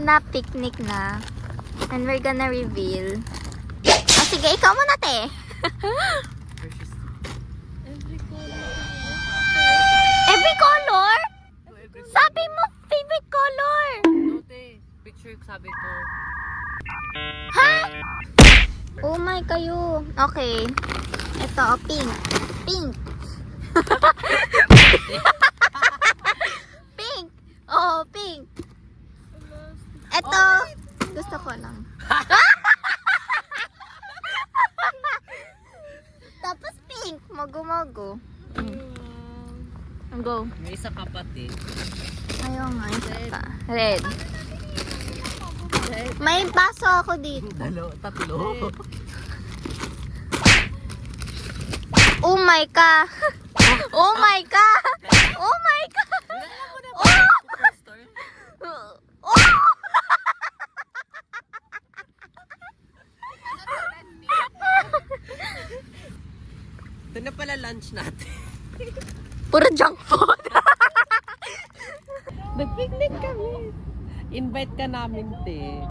na picnic na. And we're gonna reveal. Oh, sige, ikaw muna, te. Every color? Sabi mo, favorite color. No, te. Picture sabi ko. Ha? Oh my kayo. Okay. Ito, pink. Pink. Pink. Oh, pink. Ito. Gusto ko lang. Tapos pink. Mogo-mogo. Go. May isa ka pati. Ayaw nga. Isa pa. Red. May baso ako dito. Tatlo. Oh my ka. Oh my ka. Oh my ka. Oh. Oh. Ito na pala lunch natin. Puro junk food. Nag-picnic kami. Invite ka namin, te.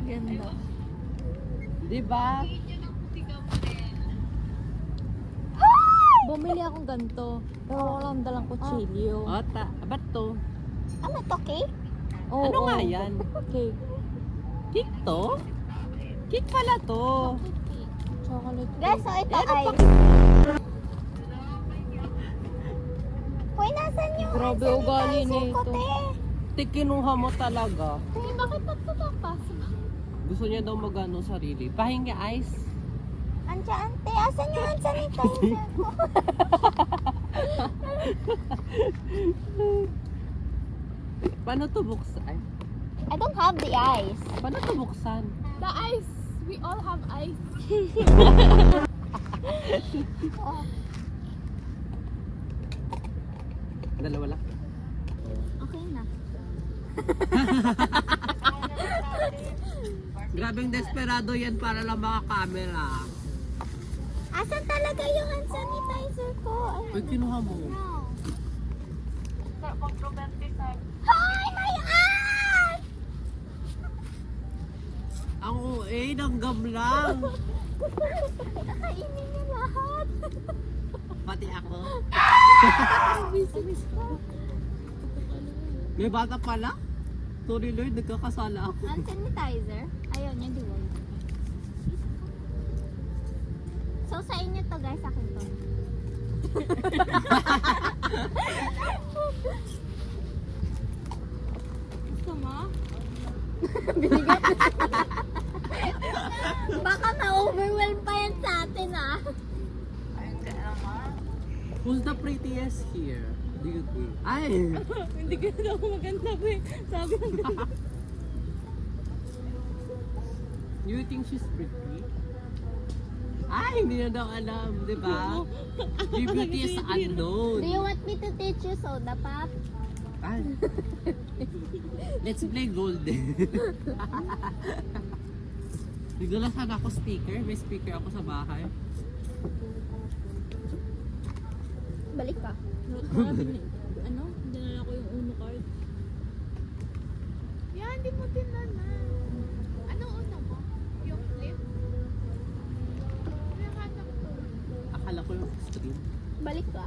Ganda. Diba? Bumili akong ganito. Pero wala akong dalang kutsilyo. Ba't to? Ano to, cake? Oh, Ano nga yan? Cake. Cake to? Cake pala to. Chocolate cake. Guys, so ito ay... Hoy, nasan yung Grabe hand ugali sanitizer ko, nito. te? Te, kinuha mo talaga. Bakit nagtatapas? Gusto niya daw magano sarili. Pahinga ice. Andiyan, te. Asan yung hand sanitizer ko? Paano to buksan? I don't have the eyes. Paano to buksan? The ice. We all have ice. Dalawa lang. Okay na. Grabing desperado yan para lang maka-camera. Asan talaga yung hand sanitizer ko? Uy, kinuha mo. Hoy, my eyes! Ang OA ng gamlang. Nakainin niya lahat. Pati ako. May bata pala? Sorry Lord, nagkakasala ako. Hand sanitizer? Ayaw niya, di ba? So, sa inyo to, guys. Akin to. Gusto mo? Baka ma-overwhelm pa yan sa atin, ah. Who's the prettiest here? Do you think? Ay! Hindi ka na ako maganda ko eh. Sabi ng Do you think she's pretty? Ay, hindi na daw alam, di ba? The beauty is unknown. Do you want me to teach you soda pop? Ay. Let's play golden. Bigla sana ako speaker. May speaker ako sa bahay. Balik ka. Ano? Dinala ko yung uno card. Yan, di mo tinala. Ano una mo? Yung flip? Nahanap ko. Akala ko yung stream. Balik ka.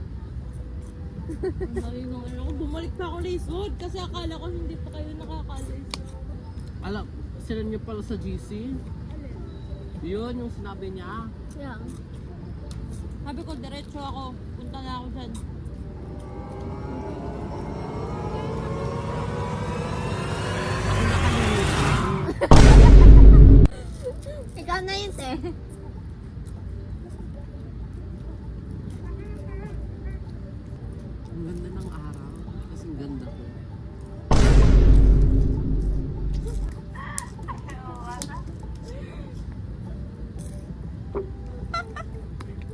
Sabi ng ano ko, bumalik pa ako lisod kasi akala ko hindi pa kayo nakakalis. Alam, sila niyo pala sa GC? Yun, yung sinabi niya. Yan. Sabi ko, diretso ako. Punta na ako dyan. Ikaw na yun, te. Ang ganda ng araw. Kasing ganda ko.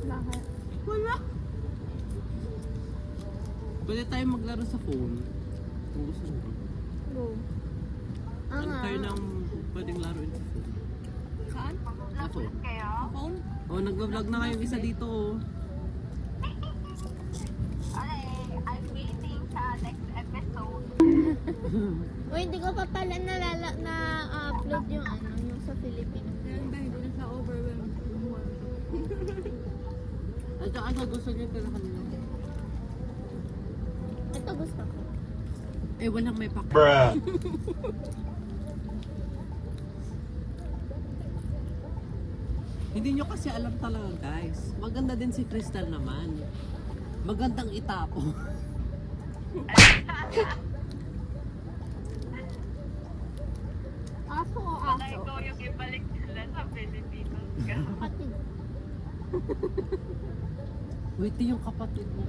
Bakit? Wala. Pwede tayo maglaro sa phone. Kung gusto mo. Go. Ano tayo ng pwedeng laruin sa phone? Saan? Sa phone. Phone? Oh, nag-vlog na kayong isa dito oh. I'm waiting sa next episode. Uy, hindi ko pa pala na-upload yung yung sa Filipino. Yan ba, hindi na siya overwhelmed. At saka gusto niyo pero kanila. Ito gusto ko. Eh, walang may pak. Hindi nyo kasi alam talaga, guys. Maganda din si Crystal naman. Magandang itapo. Aso o aso? Ikaw yung ibalik sila sa Pilipinas. Kapatid. Wait, yung kapatid mo.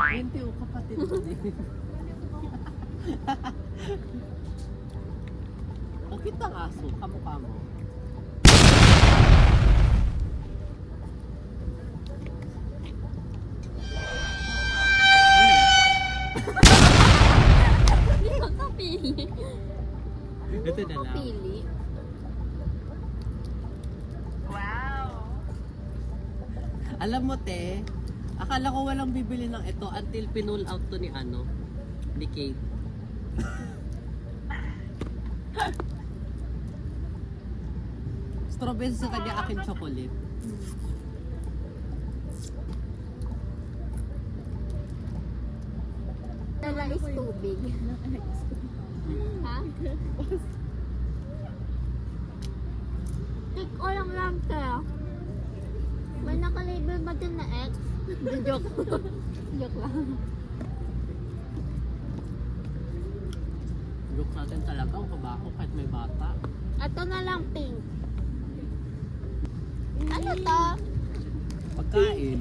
Hindi, yung kapatid mo din. Ang kita ng aso, kamukha mo. Hindi ko kapili. Ito na lang. Kapili. Wow! Alam mo, te, akala ko walang bibili ng ito until pinull out to ni ni Kate. Strawberry sa kanya, akin chocolate. Dala is tubig. Ha? Take ko lang kaya. May nakalabel ba dyan na X? Joke. Joke lang. Joke natin talaga, ang kabako kahit may bata. Ito na lang pink. Ano to? Pagkain.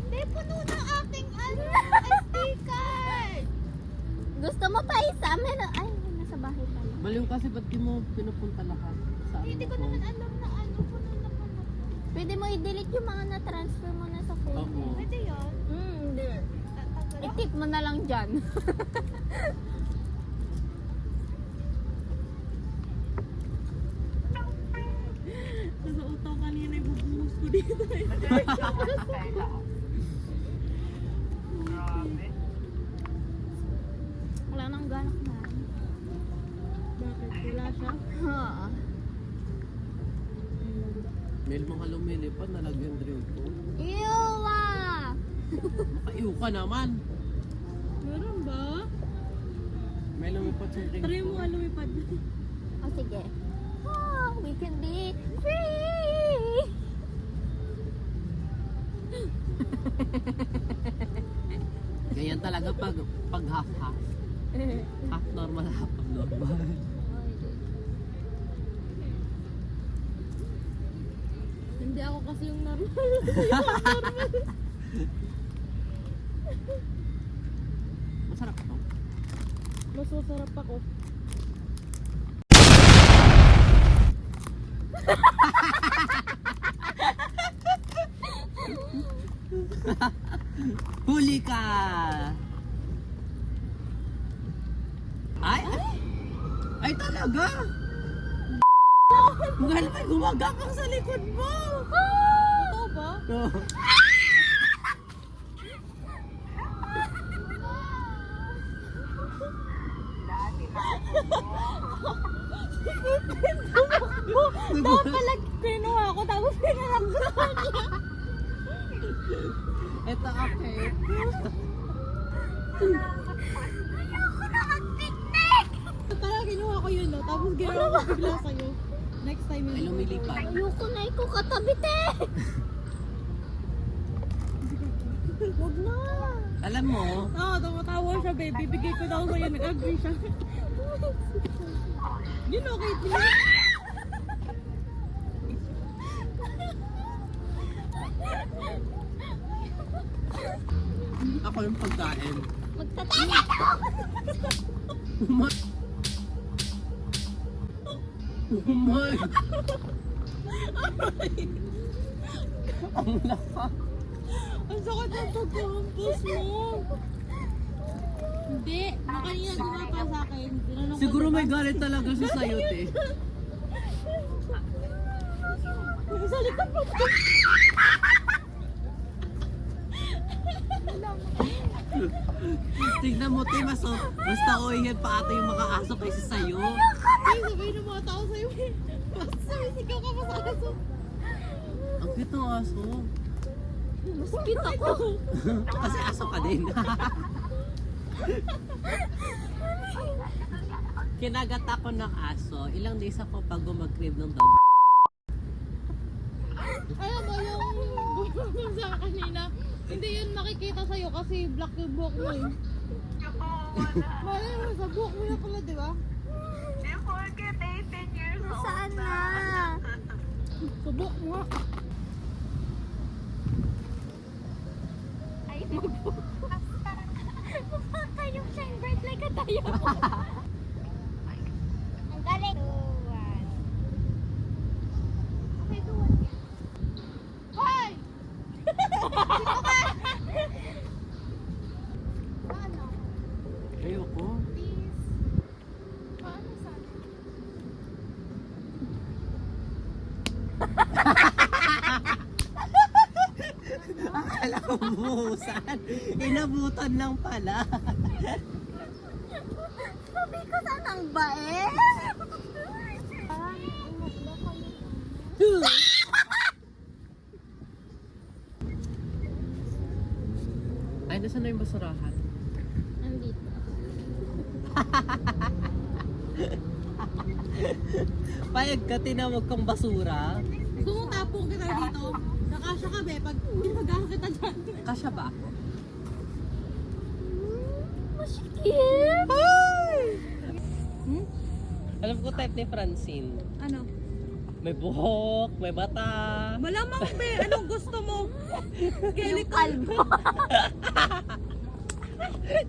May puno ng aking sticker! Gusto mo pa isa? Meron. Ay, nasa bahay pala. Baliw kasi ba't di mo pinupunta lahat sa Hindi ko naman alam na puno na puno. Pwede mo i-delete yung mga na-transfer mo na sa phone. Oo. Pwede yun? Hindi. I-tip mo na lang dyan. Sa utaw kanina, ibubuhos ko dito. Wala nang ganak na. Bakit? Wala siya? Ha. May mga lumilipad, nalagyan dito. Ewa! Makaiw ka naman. Meron ba? May lumipad sa ring Try ko. mo nga lumipad. O sige. Oh, we can be free! Ganyan talaga pag half-half. Half normal, half abnormal. Hindi ako kasi yung normal. Masarap to. Mas masarap ako. Huli ka! Ay! Ay talaga! Mahal may gumagapang sa likod mo! Totoo ba? Oh. Dapat pala kinuha ko tapos pinalagyan ko niya. Ito okay. Talaga kinuha ko yun, no? Tapos ginawa ko bigla sa'yo. Next time Ay lumilipad. Ayoko na ko katabi, te! Huwag na! Alam mo, Oo, tumatawa siya, baby. Bigay ko daw sa'yo. Nag-agree siya. Yun, okay. ako yung pagkain. Magtataya ako! Umay! Umay! Ang lakas! Ang sakit ng pagkahampas mo. Hindi. Nung kanina gumapa sa akin. Tinanong ko, Siguro diba? may galit talaga siya sa'yo, te. Sa likod mo. Tignan mo, Tim, mas taoihan pa ata yung mga aso kaysa sa'yo. Ay, sabay ng mga tao sa'yo. Sumisigaw ka pa sa aso. Ang cute ng aso. Mas cute ako. Kasi aso ka din. Kinagat ako ng aso. Ilang days ako pag mag-crib ng dog. Alam mo yung bumabang sa akin kanina, hindi yun makikita sa'yo kasi black yung buhok mo eh. Malay mo, sa buhok mo na pala, di ba? Saan na? Sa buhok mo nga. Ay, Mukha yung shine bright like a diamond. Ang galing. Okay, tuwan. Hoy! Ano? Ayoko. Please. Paano sana? Akala ko buhusan. Inabutan lang pala. Sabi ko sana ang bae. Ay, nasa na yung basurahan? Nandito. Payag ka, tinawag kang basura. Gusto mo tapong kita dito? Nakasya ka be, pag inagahan kita dyan. Kasya ba ako? Masikip. Alam ko type ni Francine. Ano? May buhok, may bata. Malamang be, anong gusto mo? Yung kalbo.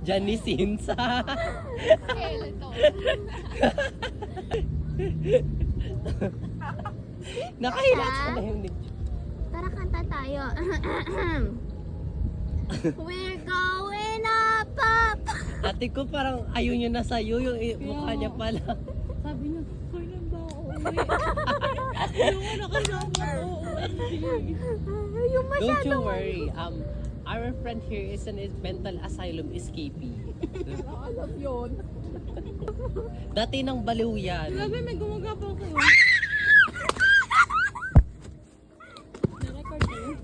Johnny Sinsa. Skeleton. Nakahilat sa na yung Tara, kanta tayo. We're going up, up. Ate ko parang ayaw niya na sa'yo, yung mukha niya pala. Sabi niya, kailan ba ako uwi? Yung ano kasama ko, Yung Don't you masyadong... worry. Our friend here is an mental asylum escapee. alam yun. Dati nang baliw yan. Grabe, may gumagapang kayo. Na-record yun?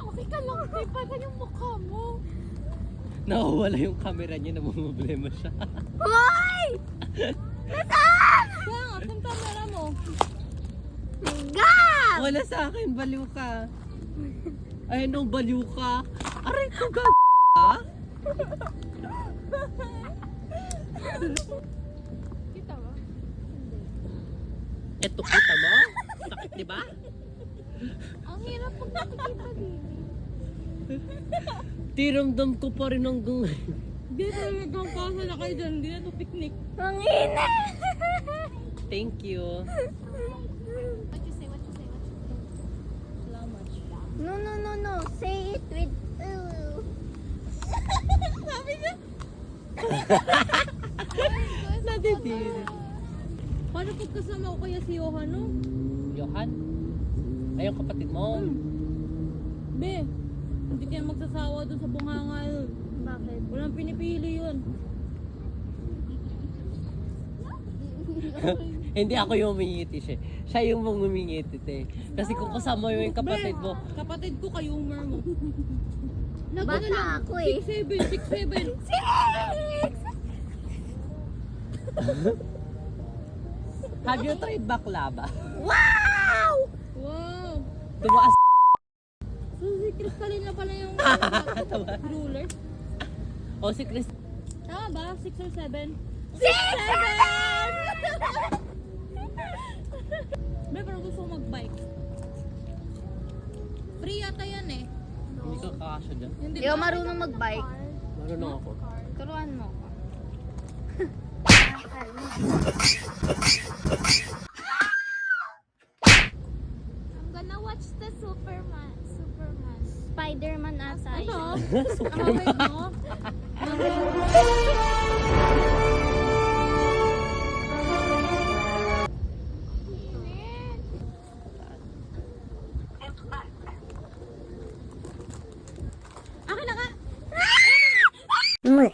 Okay ka lang, tay. Paano yung mukha mo? Nawawala yung camera niya, namumblema siya. Hoy! Nasaan? Kaya nga, saan camera mo? Gab! Wala sa akin, baliw ka. Ay, no, baliw ka. Aray ko, ka. Kita ba? Eto, kita mo? Sakit, di ba? Ang hirap pag nakikita din. Tiramdam ko pa rin hanggang... Hindi talaga kang pasa na kayo dyan. Hindi na to picnic. Ang ina! Thank you. What you say, what you say, what you say? Salamat. No, no, no, no. Say it with... Sabi niya. Naditin. Paano pag kasama ko kaya si Johan, no? Johan? Ay, yung kapatid mo. Be, hindi kayo magsasawa doon sa bunganga yun. Bakit? Walang pinipili yun. Hindi ako yung umingiti siya. Siya yung umingiti, te. Kasi kung kasama yung kapatid mo, Kapatid ko kayo, humor mo. Bata ako eh. 6'7", 6'7". have you tried baklava? Wow! Wow! Tumaas. So si Crystalline na pala yung ruler. O si Chris. Tama ba? 6 or 7? 6! Be, pero gusto ko mag-bike. Free yata yan eh. Hindi ka kakasya dyan. Hindi Ikaw ba? marunong mag-bike? Marunong ako. Turuan mo ako. I'm gonna watch the Superman. Spider-Man ata Ano? yun. Away mo? You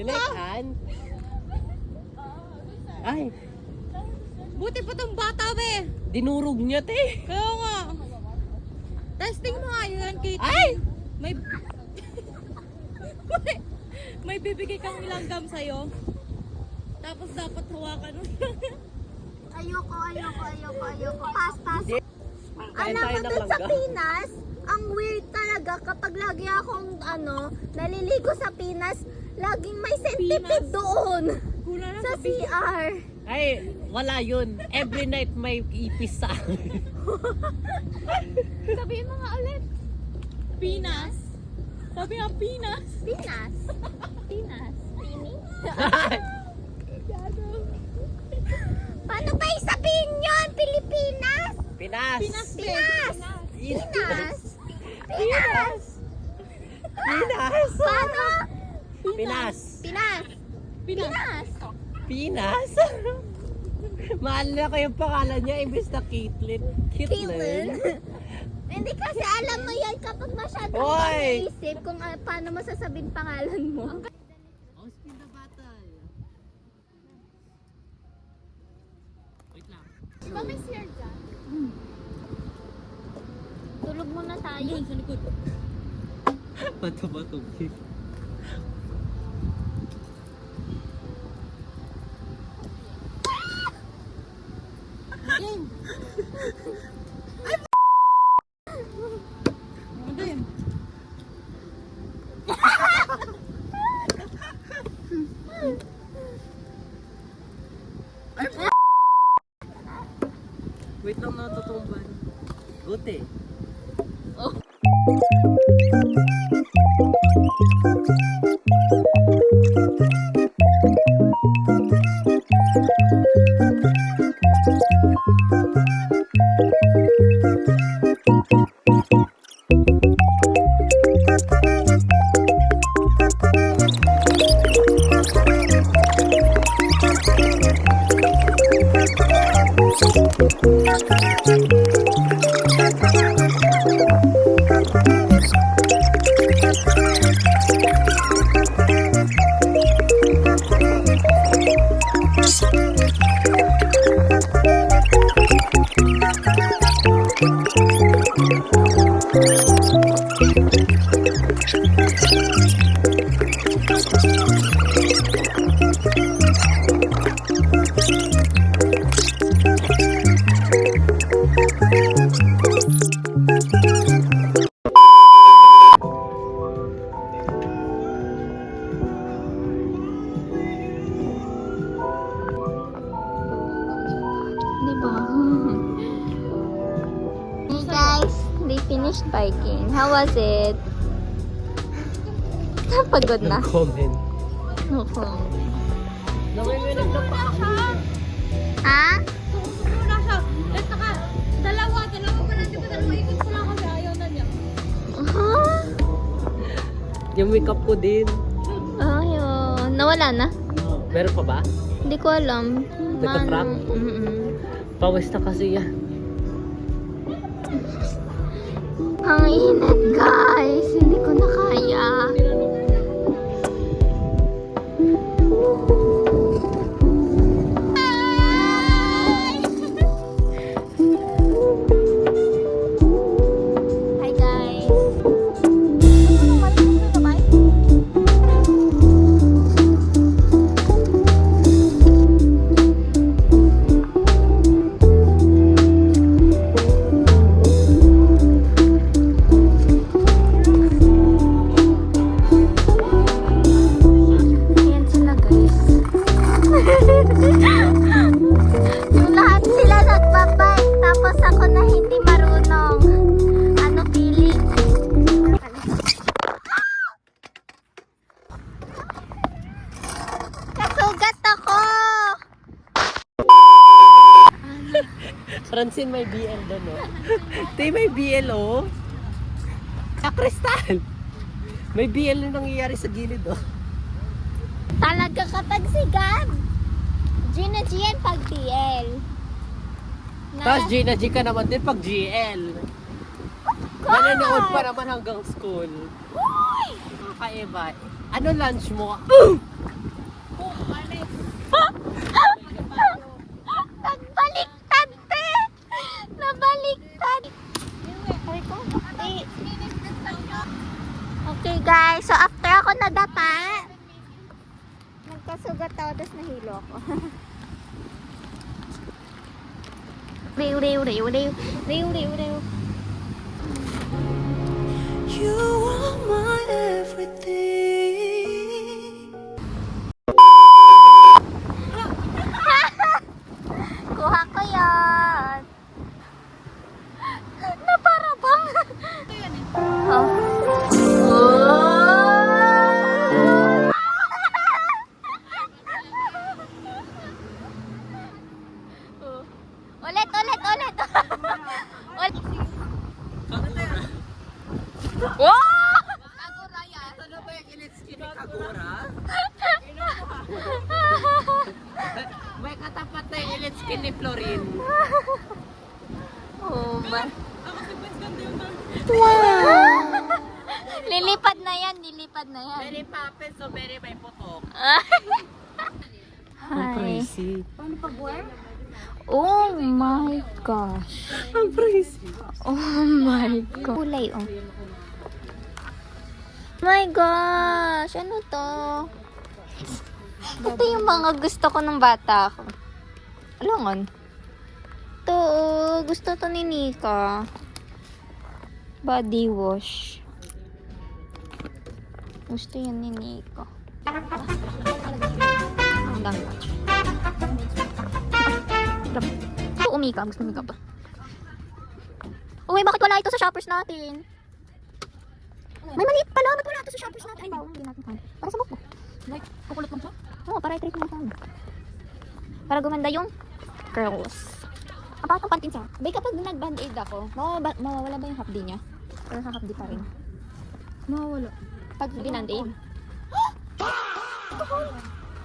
like Anne? Ay, Buti pa tong bata, be. dinurog niya, te. Kaya nga. Testing mo nga yun, Kate. Ay! May... may bibigay kang langgam sa'yo. Tapos dapat hawakan mo. Ayoko. Pas. Kain Alam tayo mo, ng dun sa langga. Pinas, ang weird talaga kapag lagi akong, naliligo sa Pinas, laging may centipede Pinas? doon. Kulang na Sa sa bigyan. CR. Ay, wala yun. Every night may ipis sa akin. Sabihin mo nga ulit. Pinas. Sabi nga Pinas. Pinas. Pini? Paano ba isabihin yun? Pilipinas? Pinas! Pinas. Pinas? Paano? Pinas! Pinas? Pinas? Mahal na ko yung pangalan niya, imbis na Caitlyn. Caitlyn? Hindi kasi alam mo yan kapag masyadong Hoy! iniisip kung paano mo sasabihin pangalan mo. Oh, spin the battle. Wait lang. Di ba may CR dyan? Tulog muna tayo. Yun, sa likod. Bato-bato. Madam. Wait lang, natutumban. Ute. Diba? Hey guys, they finished biking. How was it? Napagod na. Comment. Opo. Nanginginig na pa ako. Ha? Muna siya. Eh, saka, dalawa pa lang, di ba dalawa ikot ko lang kasi ayaw na niya. Huh? Yung makeup ko din. Ayun. Nawala na? Meron pa ba? Hindi ko alam. Nagka-crack? Pawis na kasi yan. Ang init guys. Hindi ko na kaya. Hi guys. Ayan sila guys. Yung lahat sila nagbabike, tapos ako na hindi marunong. Ano feeling? Kasugat ako! Francine, may BL doon, no? Tay, may BL, oh. Sa kristal. May BL na nangyayari sa gilid, oh. Talaga kapag sigad. Gina Gian pag DL. Tapos Gina G ka naman din pag GL. Nanonood pa naman hanggang school. Kakaiba. Ano lunch mo? Nagbaliktad, te! Nabaliktad! Ay ko, okay guys, so after ako nadapa, nagkasugat ako, tapos nahilo ako. Riw, riw, riw, riw, riw, riw, riw. You are my everything. Kuha ko yan. Naparabang. Oh. Ulit, ulit, ulit. Ulit. Wow! Agora yan. Ano ba yung Ilitsky ni Kagura? May katapat na yung Ilitsky ni Florin. Oh, man. Wow! Lilipad na yan, lilipad na yan. Very papel, so very may putok. Hi. Crazy. Oh my gosh. Ang crazy. Oh my god. Kulay, oh. My gosh, ano to? Ito yung mga gusto ko ng bata ko. Alangan. Ito, oh, gusto to ni Nika. Body wash. Gusto yan ni Nika. Ang dami. Ito, umika. Gusto umika pa. Uy, bakit wala ito sa shoppers natin? May maliit pala. Ba't wala ito sa shoppers natin? Ay, bawang hindi natin kain. Para sa mukha. Like, kukulit lang siya? Oo, para i-treat mo na. Para gumanda yung curls. Ang patang pantin siya. Bay, kapag nag-band-aid ako, mawawala ba yung half-day niya? Or half-day pa rin? Mawawala. Pag binand-aid?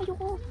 Ayoko.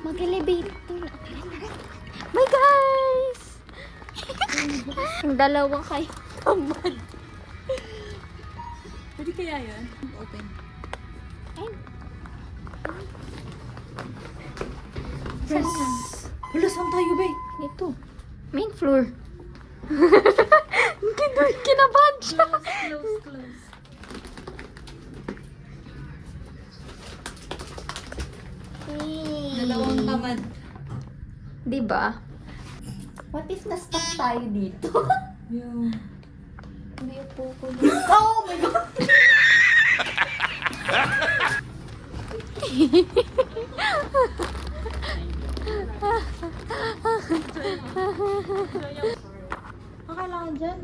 Mag-elevator. My guys! Yung dalawang kayo tamad. Pwede kaya yan? Open. Ay, Press. Wala, saan tayo, bay? ito. Main floor. Kinabahan siya. Close. Dalawang tamad. Diba? What if na-stuck tayo dito? Yung... Hindi po ko. Oh my God! Kailangan dyan.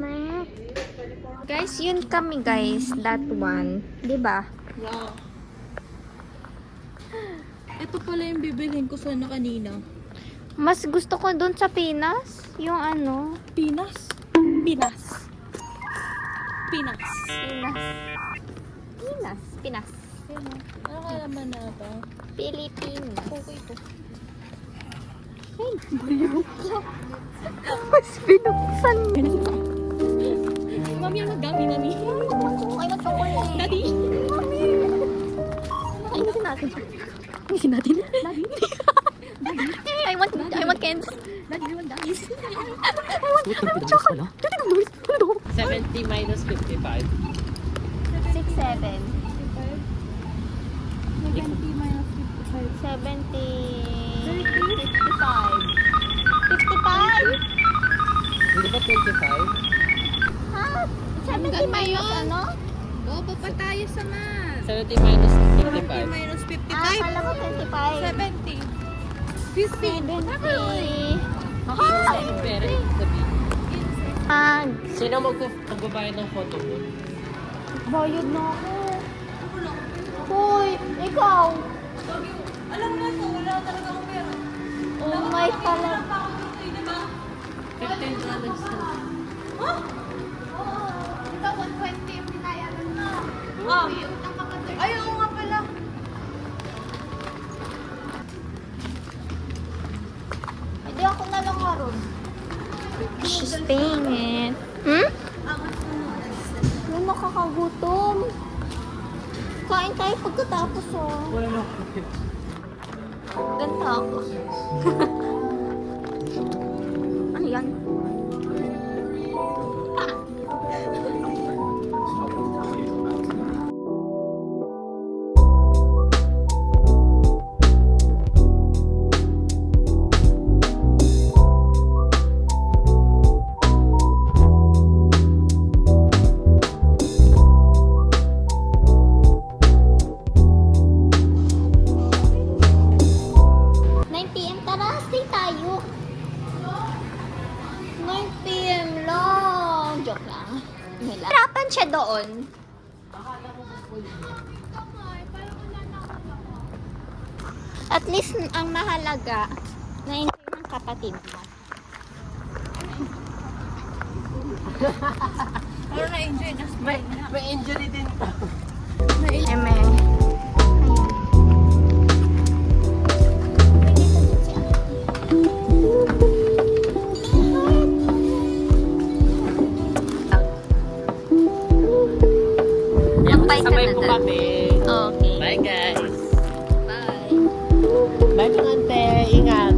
Guys, yun kami guys. That one. Diba? Wow. Ito pala yung bibilhin ko sana kanina. Mas gusto ko dun sa Pinas. Yung ano. Pinas. Pinas. Pinas. Pinas. Ano kalaman na ba? Pilipinas. Okay to. Ay, bulok ka. Mas binuksan mo. Mami, ang magdami, mami. Ay, mag-chocolate. Daddy. Ayusin natin. Ayusin natin. Daddy. I want candy. Daddy, you want daddies? I want chocolate. 70 minus 55. 6, 7. 70 minus 55. 70. 55. 55? 25? Ha? 70 Ganda minus yun. ano? Bobo pa tayo sa math. 70 minus 55. Minus 55. Akala ko 25. 70. 50. 70. Makikita yung pera, ibig sabihin. Ah, Sino magbabayad ng photo mo? bayad na ako. Hoy, ikaw. Alam mo ito, wala talaga akong pera. Oh my pala. 15 dollars na. Ito, 120 yung binayaran mo. May utang ka pa 30. Ay, oo nga pala. Hindi ako na lang haron. She's paying it. Hmm? May makakagutom. Kain tayo pagkatapos oh. Wala. Ganda ako. Ano yan? PM, tara, stay tayo. 9 PM lang. Joke lang. Hirapan siya doon. At least ang mahalaga, na-enjoy ng kapatid mo. Pero na-enjoy na. May injury din to. Eme. Ayun. Pwede ko din si Ate. Magpay ka Sabay na po dun. kami. Okay. Bye guys. Bye. Bye mga ante. Ingat.